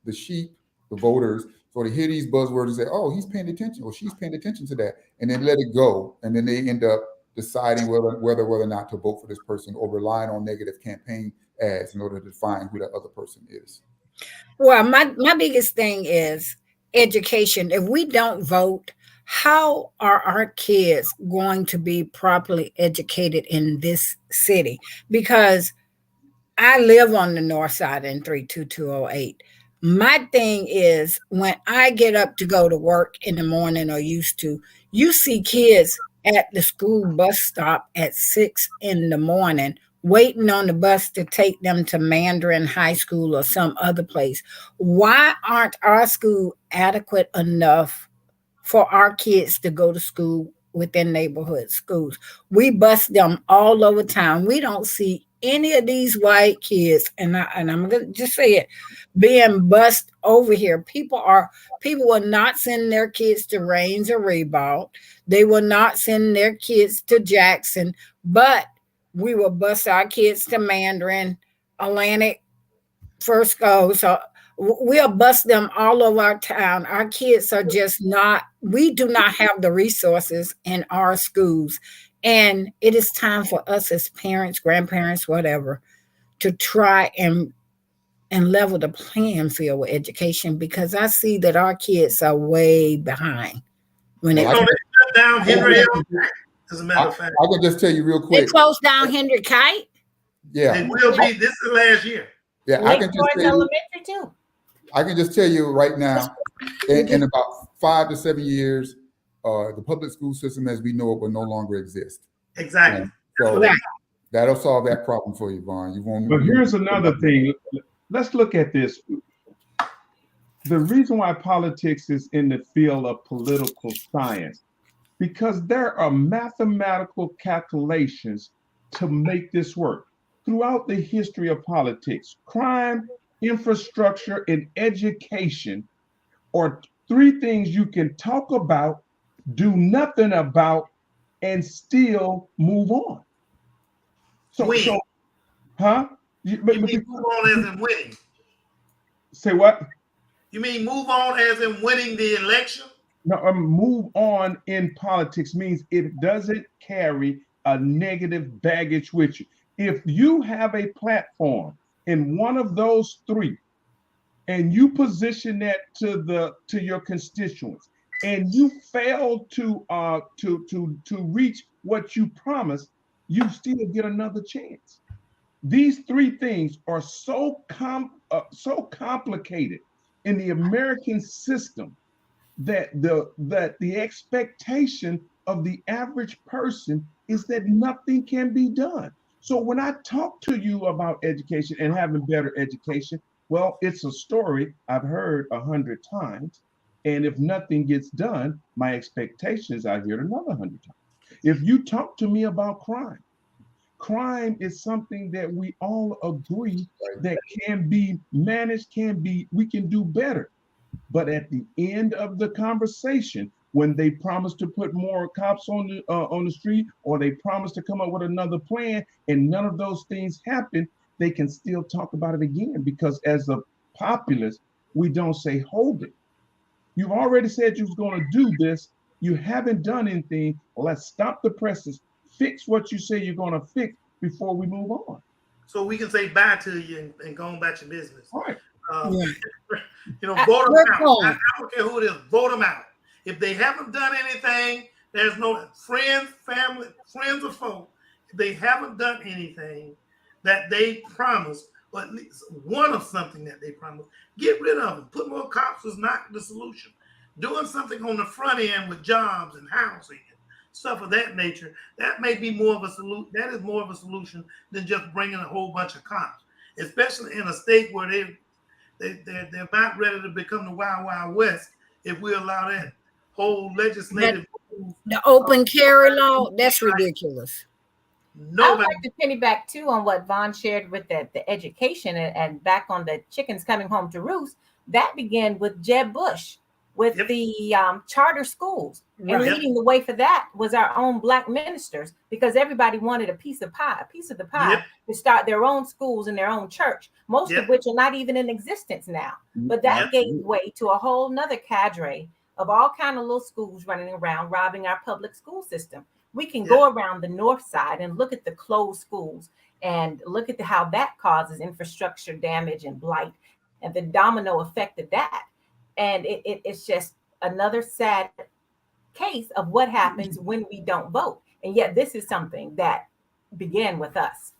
F: the sheep, the voters, so they hear these buzzwords and say, "Oh, he's paying attention," or "She's paying attention to that," and then let it go, and then they end up deciding whether or not to vote for this person or relying on negative campaign ads in order to define who that other person is.
C: Well, my biggest thing is education. If we don't vote, how are our kids going to be properly educated in this city? Because I live on the north side in 32208. My thing is when I get up to go to work in the morning or used to, you see kids at the school bus stop at 6 in the morning waiting on the bus to take them to Mandarin High School or some other place. Why aren't our school adequate enough for our kids to go to school within neighborhood schools? We bus them all over town. We don't see any of these white kids, and I'm gonna just say it, being bused over here. People will not send their kids to Rains or Rebound. They will not send their kids to Jackson, but we will bus our kids to Mandarin, Atlantic, Frisco. So we'll bus them all over our town. Our kids are just not, we do not have the resources in our schools. And it is time for us as parents, grandparents, whatever, to try and level the playing field with education, because I see that our kids are way behind. When
B: They shut down Henry L. As a matter of fact,
F: I can just tell you real
C: they
F: quick.
C: closed down Henry Kite.
F: Yeah,
B: it will be. This is last year.
F: yeah.
E: Lake Forest Elementary too.
F: I can just tell you right now, in about 5 to 7 years, the public school system as we know it will no longer exist.
B: Exactly.
F: So that'll solve that problem for you, Vaughn. You won't.
D: But here's another thing. Let's look at this. The reason why politics is in the field of political science, because there are mathematical calculations to make this work. Throughout the history of politics, crime, infrastructure, and education are three things you can talk about, do nothing about, and still move on. So huh?
B: You mean move on as in winning?
D: Say what?
B: You mean move on as in winning the election?
D: No, move on in politics means it doesn't carry a negative baggage with you. If you have a platform in one of those three, and you position that to your constituents, and you fail to reach what you promised, you still get another chance. These three things are so complicated in the American system that the expectation of the average person is that nothing can be done. So when I talk to you about education and having better education, well, it's a story I've heard 100 times. And if nothing gets done, my expectations I hear it another 100 times. If you talk to me about crime is something that we all agree that can be managed, we can do better. But at the end of the conversation, when they promise to put more cops on the street, or they promise to come up with another plan, and none of those things happen, they can still talk about it again, because as a populace, we don't say, hold it. You've already said you was going to do this. You haven't done anything. Let's stop the presses. Fix what you say you're going to fix before we move on.
B: So we can say bye to you and go on about your business.
D: All right.
B: Vote them out. I don't care who it is. Vote them out. If they haven't done anything, there's no friends, family, friends or foe. If they haven't done anything that they promised, or at least one of something that they promised, get rid of them. Put more cops is not the solution. Doing something on the front end with jobs and housing, stuff of that nature. That may be more of a solution. That is more of a solution than just bringing a whole bunch of cops, especially in a state where they're not ready to become the Wild Wild West. If we allow that whole legislative
C: The open carry law, that's ridiculous.
E: I would
B: nobody.
E: like to piggyback too on what Vaughn shared with the education and back on the chickens coming home to roost. That began with Jeb Bush with
B: Yep.
E: the charter schools. And
C: Right.
E: leading the way for that was our own Black ministers, because everybody wanted a piece of the pie
B: Yep.
E: to start their own schools and their own church, most
B: Yep.
E: of which are not even in existence now. But that
B: Yep.
E: gave way to a whole nother cadre of all kind of little schools running around robbing our public school system. We can go around the north side and look at the closed schools and look at how that causes infrastructure damage and blight and the domino effect of that. And it's just another sad case of what happens when we don't vote. And yet this is something that began with us.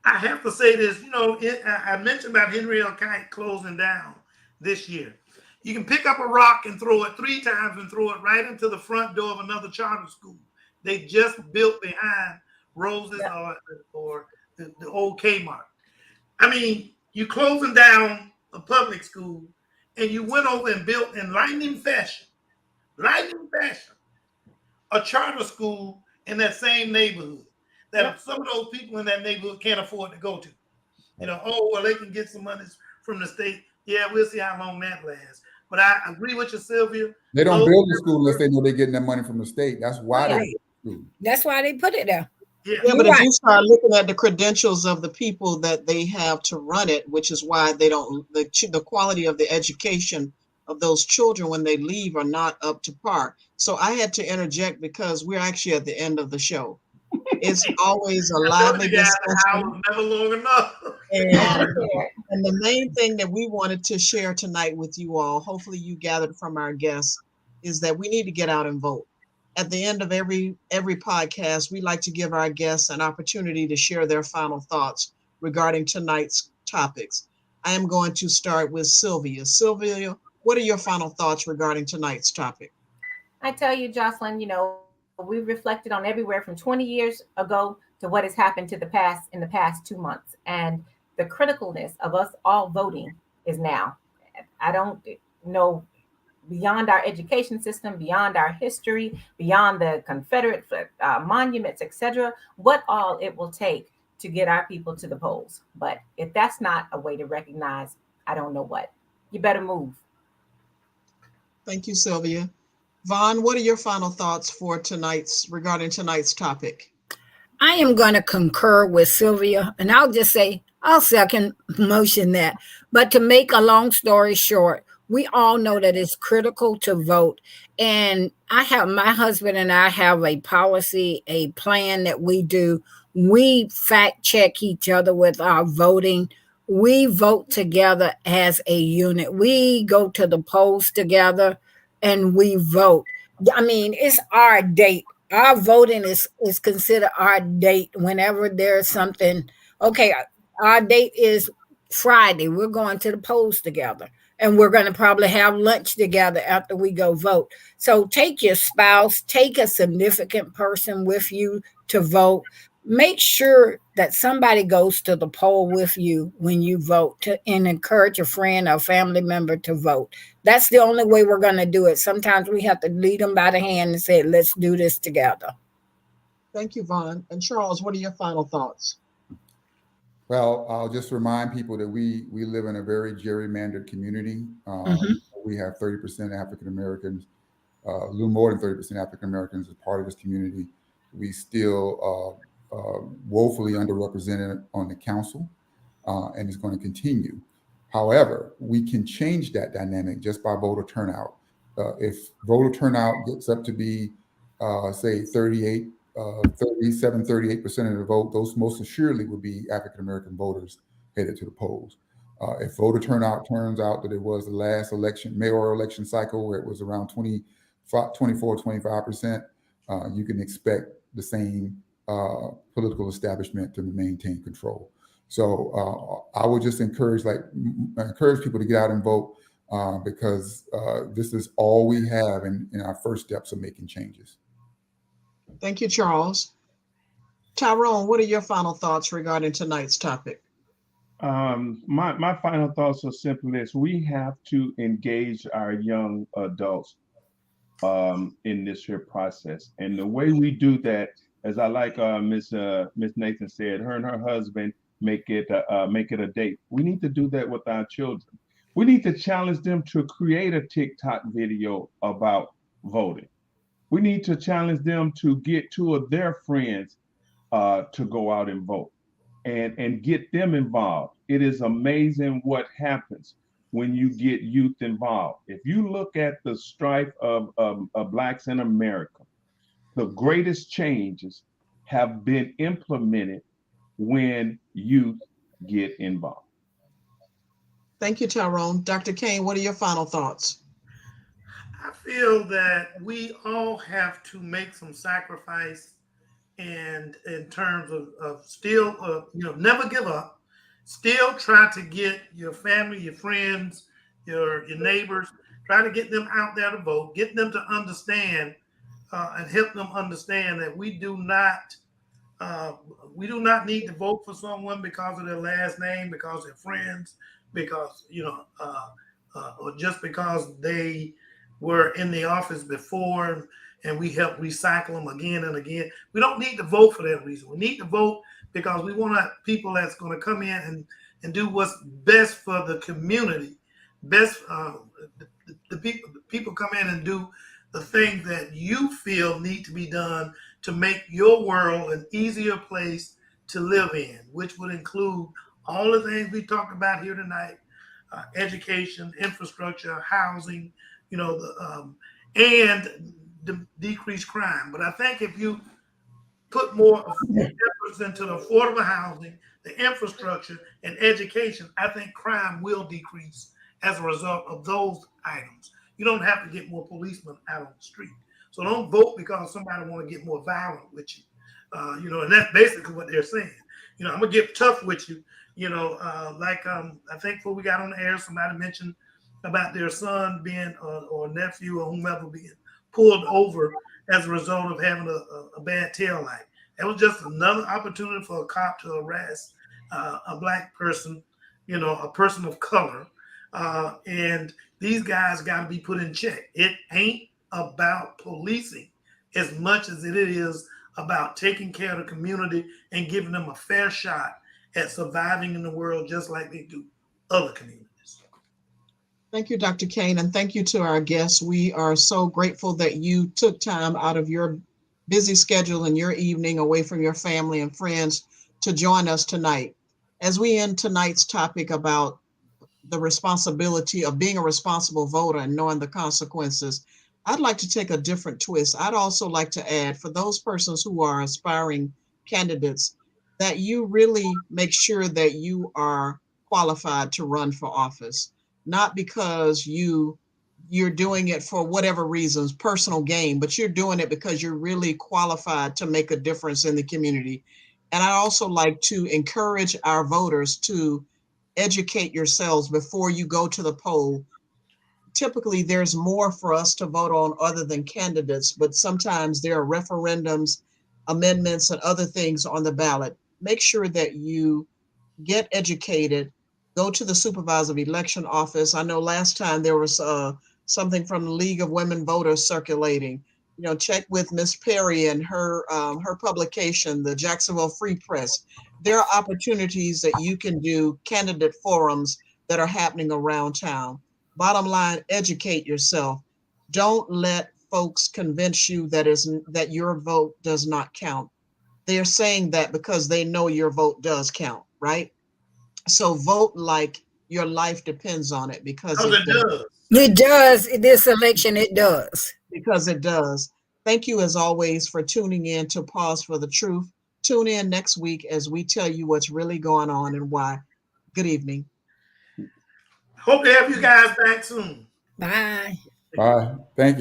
B: I have to say this, I mentioned about Henry L. Kite closing down this year. You can pick up a rock and throw it 3 times and throw it right into the front door of another charter school. They just built behind Roses or the old Kmart. I mean, you closing down a public school and you went over and built in lightning fashion, a charter school in that same neighborhood that some of those people in that neighborhood can't afford to go to. They can get some money from the state. Yeah, we'll see how long that lasts. But I agree with you, Sylvia.
F: They don't build the school unless they know they're getting that money from the state. That's why they build the school.
C: That's why they put it there.
B: Yeah,
A: Yeah, but
C: You're
A: if
C: right.
A: you start looking at the credentials of the people that they have to run it, which is why they don't, the quality of the education of those children when they leave are not up to par. So I had to interject because we're actually at the end of the show. It's always a lively
B: the
A: discussion.
B: hour was never long enough.
A: And the main thing that we wanted to share tonight with you all, hopefully you gathered from our guests, is that we need to get out and vote. At the end of every podcast, we like to give our guests an opportunity to share their final thoughts regarding tonight's topics. I am going to start with Sylvia. Sylvia, what are your final thoughts regarding tonight's topic?
E: I tell you, Jocelyn, we reflected on everywhere from 20 years ago to what has happened in the past 2 months. And the criticalness of us all voting is now. I don't know, beyond our education system, beyond our history, beyond the Confederate monuments, etc., what all it will take to get our people to the polls. But if that's not a way to recognize, I don't know what. You better move.
A: Thank you, Sylvia. Vaughn, what are your final thoughts for regarding tonight's topic?
C: I am going to concur with Sylvia, and I'll just say I'll second motion that. But to make a long story short, we all know that it's critical to vote. And my husband and I have a policy, a plan that we do. We fact check each other with our voting. We vote together as a unit. We go to the polls together and we vote. I mean, it's our date. Our voting is considered our date whenever there's something. Okay, our date is Friday. We're going to the polls together. And we're going to probably have lunch together after we go vote. So take your spouse, take a significant person with you to vote. Make sure that somebody goes to the poll with you when you vote and encourage a friend or family member to vote. That's the only way we're going to do it. Sometimes we have to lead them by the hand and say, let's do this together.
A: Thank you, Vaughn. And Charles, what are your final thoughts?
F: Well, I'll just remind people that we live in a very gerrymandered community. We have 30% African Americans, a little more than 30% African Americans as part of this community. We still woefully underrepresented on the council, and it's going to continue. However, we can change that dynamic just by voter turnout. If voter turnout gets up to be, say, 38% of the vote, those most assuredly would be African American voters headed to the polls. If voter turnout turns out that it was the last mayoral election cycle, where it was around 25%, you can expect the same political establishment to maintain control. So I would just encourage people to get out and vote because this is all we have in our first steps of making changes.
A: Thank you, Charles. Tyrone, what are your final thoughts regarding tonight's topic?
D: My final thoughts are simply this: we have to engage our young adults in this here process, and the way we do that, as I like Miss Nathan said, her and her husband make it a date. We need to do that with our children. We need to challenge them to create a TikTok video about voting. We need to challenge them to get two of their friends to go out and vote and get them involved. It is amazing what happens when you get youth involved. If you look at the strife of Blacks in America, the greatest changes have been implemented when youth get involved.
A: Thank you, Tyrone. Dr. Kane, what are your final thoughts?
B: I feel that we all have to make some sacrifice, and in terms of still, never give up. Still try to get your family, your friends, your neighbors, try to get them out there to vote, get them to understand and help them understand that we do not need to vote for someone because of their last name, because they're friends, because or just because they were in the office before and we help recycle them again and again. We don't need to vote for that reason. We need to vote because we want people that's going to come in and do what's best for the community. Best, the people come in and do the things that you feel need to be done to make your world an easier place to live in, which would include all the things we talked about here tonight: education, infrastructure, housing, and decrease crime. But I think if you put more efforts into the affordable housing, the infrastructure, and education, I think crime will decrease as a result of those items. You don't have to get more policemen out on the street. So don't vote because somebody want to get more violent with you. And that's basically what they're saying. I'm gonna get tough with you. I think before we got on the air, somebody mentioned about their son being or nephew or whomever being pulled over as a result of having a bad tail light. That was just another opportunity for a cop to arrest a Black person, a person of color. And these guys got to be put in check. It ain't about policing as much as it is about taking care of the community and giving them a fair shot at surviving in the world just like they do other communities.
A: Thank you, Dr. Kane, and thank you to our guests. We are so grateful that you took time out of your busy schedule and your evening away from your family and friends to join us tonight. As we end tonight's topic about the responsibility of being a responsible voter and knowing the consequences, I'd like to take a different twist. I'd also like to add, for those persons who are aspiring candidates, that you really make sure that you are qualified to run for office, not because you're doing it for whatever reasons, personal gain, but you're doing it because you're really qualified to make a difference in the community. And I also like to encourage our voters to educate yourselves before you go to the poll. Typically, there's more for us to vote on other than candidates, but sometimes there are referendums, amendments, and other things on the ballot. Make sure that you get educated, go to the supervisor of election office. I know last time there was something from the League of Women Voters circulating. Check with Miss Perry and her publication, the Jacksonville Free Press. There are opportunities that you can do, candidate forums that are happening around town. Bottom line, educate yourself. Don't let folks convince you that your vote does not count. They're saying that because they know your vote does count, right? So vote like your life depends on it, because it does.
C: It does. This election, it does.
A: Because it does. Thank you, as always, for tuning in to Pause for the Truth. Tune in next week as we tell you what's really going on and why. Good evening.
B: Hope to have you guys back soon.
C: Bye.
F: Bye. Thank you.